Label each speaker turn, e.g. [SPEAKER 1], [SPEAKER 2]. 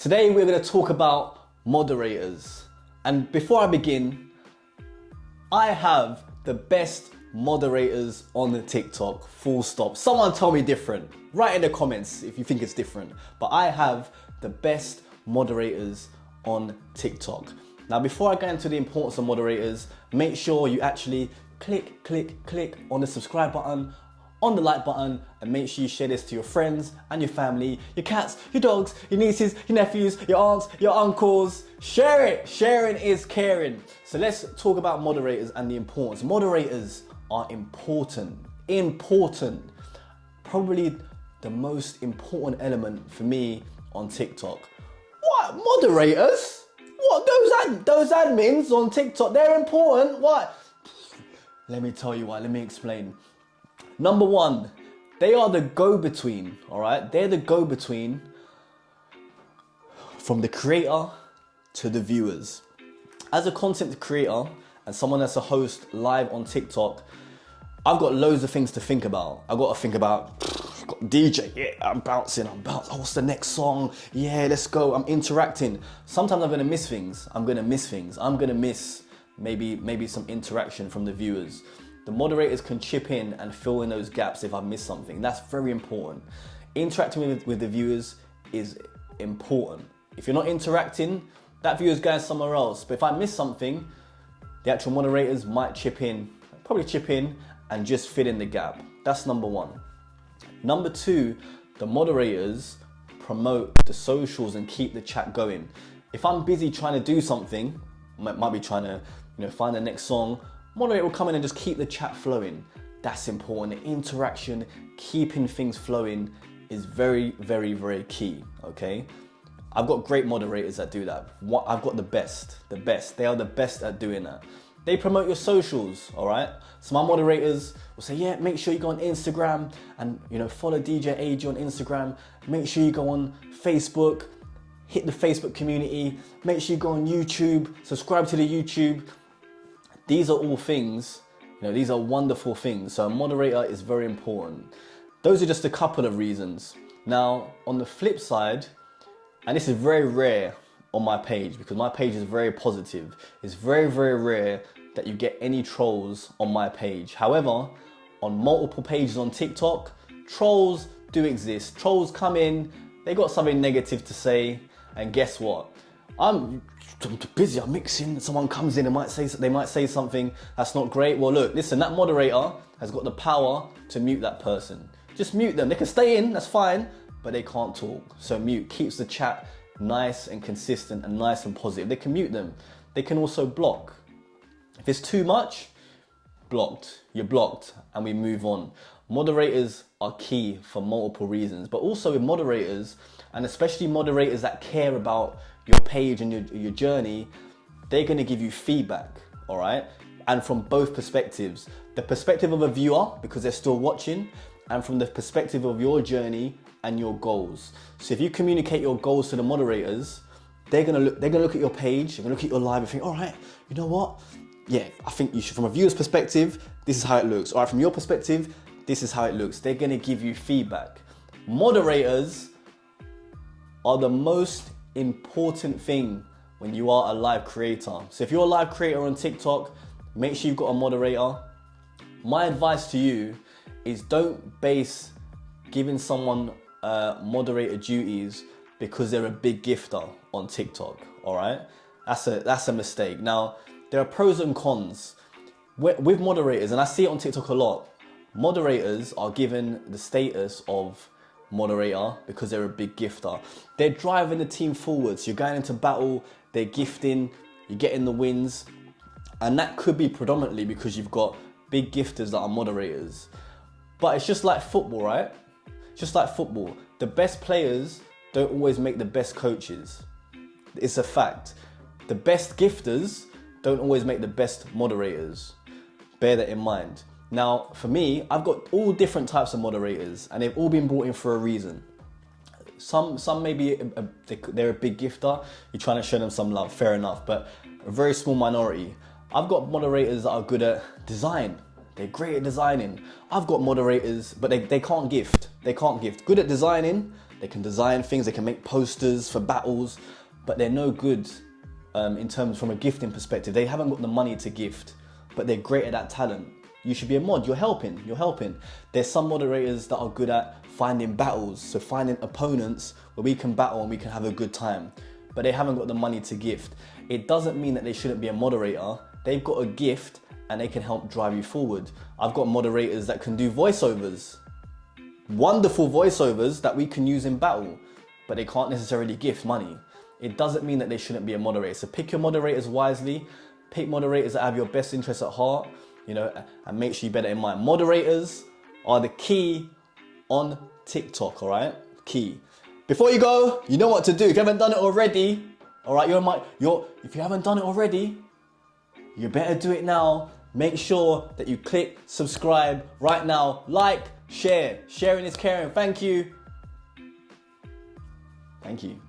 [SPEAKER 1] Today we're going to talk about moderators. And before I begin, I have the best moderators on the TikTok, full stop. Someone tell me different. Write in the comments if you think it's different. But I have the best moderators on TikTok. Now, before I get into the importance of moderators, make sure you actually click on the subscribe button, on the like button, and make sure you share this to your friends and your family, your cats, your dogs, your nieces, your nephews, your aunts, your uncles. Share it. Sharing is caring. So let's talk about moderators and the importance. Moderators are important. Probably the most important element for me on TikTok. What? Moderators? What? Those admins on TikTok, they're important? What? Let me tell you why. Let me explain. Number one, they are the go-between, all right? They're the go-between from the creator to the viewers. As a content creator and someone that's a host live on TikTok, I've got loads of things to think about. I've got to think about, got DJ, yeah, I'm bouncing. Oh, what's the next song? Yeah, let's go. I'm interacting. Sometimes I'm gonna miss things. I'm gonna miss maybe some interaction from the viewers. The moderators can chip in and fill in those gaps if I miss something. That's very important. Interacting with the viewers is important. If you're not interacting, that viewer's going somewhere else. But if I miss something, the actual moderators might probably chip in and just fill in the gap. That's number one. Number two, the moderators promote the socials and keep the chat going. If I'm busy trying to do something, might be trying to find the next song, moderator will come in and just keep the chat flowing. That's important. The interaction, keeping things flowing is very, very, very key, okay? I've got great moderators that do that. I've got the best. They are the best at doing that. They promote your socials, all right? So my moderators will say, yeah, make sure you go on Instagram and follow DJ AG on Instagram. Make sure you go on Facebook, hit the Facebook community. Make sure you go on YouTube, subscribe to the YouTube. These are all things, these are wonderful things. So a moderator is very important. Those are just a couple of reasons. Now, on the flip side, and this is very rare on my page because my page is very positive. It's very, very rare that you get any trolls on my page. However, on multiple pages on TikTok, trolls do exist. Trolls come in, they got something negative to say, and guess what? I'm busy, I'm mixing, someone comes in and they might say something that's not great. Well, look, listen, that moderator has got the power to mute that person. Just mute them. They can stay in, that's fine, but they can't talk. So mute keeps the chat nice and consistent and nice and positive. They can mute them. They can also block. If it's too much, blocked. You're blocked and we move on. Moderators are key for multiple reasons, but also with moderators, and especially moderators that care about your page and your journey, they're gonna give you feedback, all right? And from both perspectives. The perspective of a viewer, because they're still watching, and from the perspective of your journey and your goals. So if you communicate your goals to the moderators, they're gonna look at your page, they're gonna look at your live and think, all right, you know what? Yeah, I think you should, from a viewer's perspective, this is how it looks. All right, from your perspective, this is how it looks. They're gonna give you feedback. Moderators are the most important thing when you are a live creator. So if you're a live creator on TikTok, make sure you've got a moderator. My advice to you is don't base giving someone moderator duties because they're a big gifter on TikTok, all right? That's a mistake. Now, there are pros and cons. With moderators, and I see it on TikTok a lot, moderators are given the status of moderator because they're a big gifter. They're driving the team forwards. You're going into battle, they're gifting, you're getting the wins. And that could be predominantly because you've got big gifters that are moderators. But it's just like football, right? Just like football. The best players don't always make the best coaches. It's a fact. The best gifters don't always make the best moderators. Bear that in mind. Now, for me, I've got all different types of moderators and they've all been brought in for a reason. Some maybe they're a big gifter, you're trying to show them some love, fair enough, but a very small minority. I've got moderators that are good at design. They're great at designing. I've got moderators, but they can't gift. They can't gift. Good at designing, they can design things, they can make posters for battles, but they're no good in terms from a gifting perspective. They haven't got the money to gift, but they're great at that talent. You should be a mod, you're helping. There's some moderators that are good at finding battles, so finding opponents where we can battle and we can have a good time, but they haven't got the money to gift. It doesn't mean that they shouldn't be a moderator. They've got a gift and they can help drive you forward. I've got moderators that can do voiceovers, wonderful voiceovers that we can use in battle, but they can't necessarily gift money. It doesn't mean that they shouldn't be a moderator. So pick your moderators wisely, pick moderators that have your best interests at heart, and make sure you bear that in mind. Moderators are the key on TikTok, all right? Key. Before you go, you know what to do. If you haven't done it already, all right, if you haven't done it already, you better do it now. Make sure that you click subscribe right now. Like, share. Sharing is caring. Thank you. Thank you.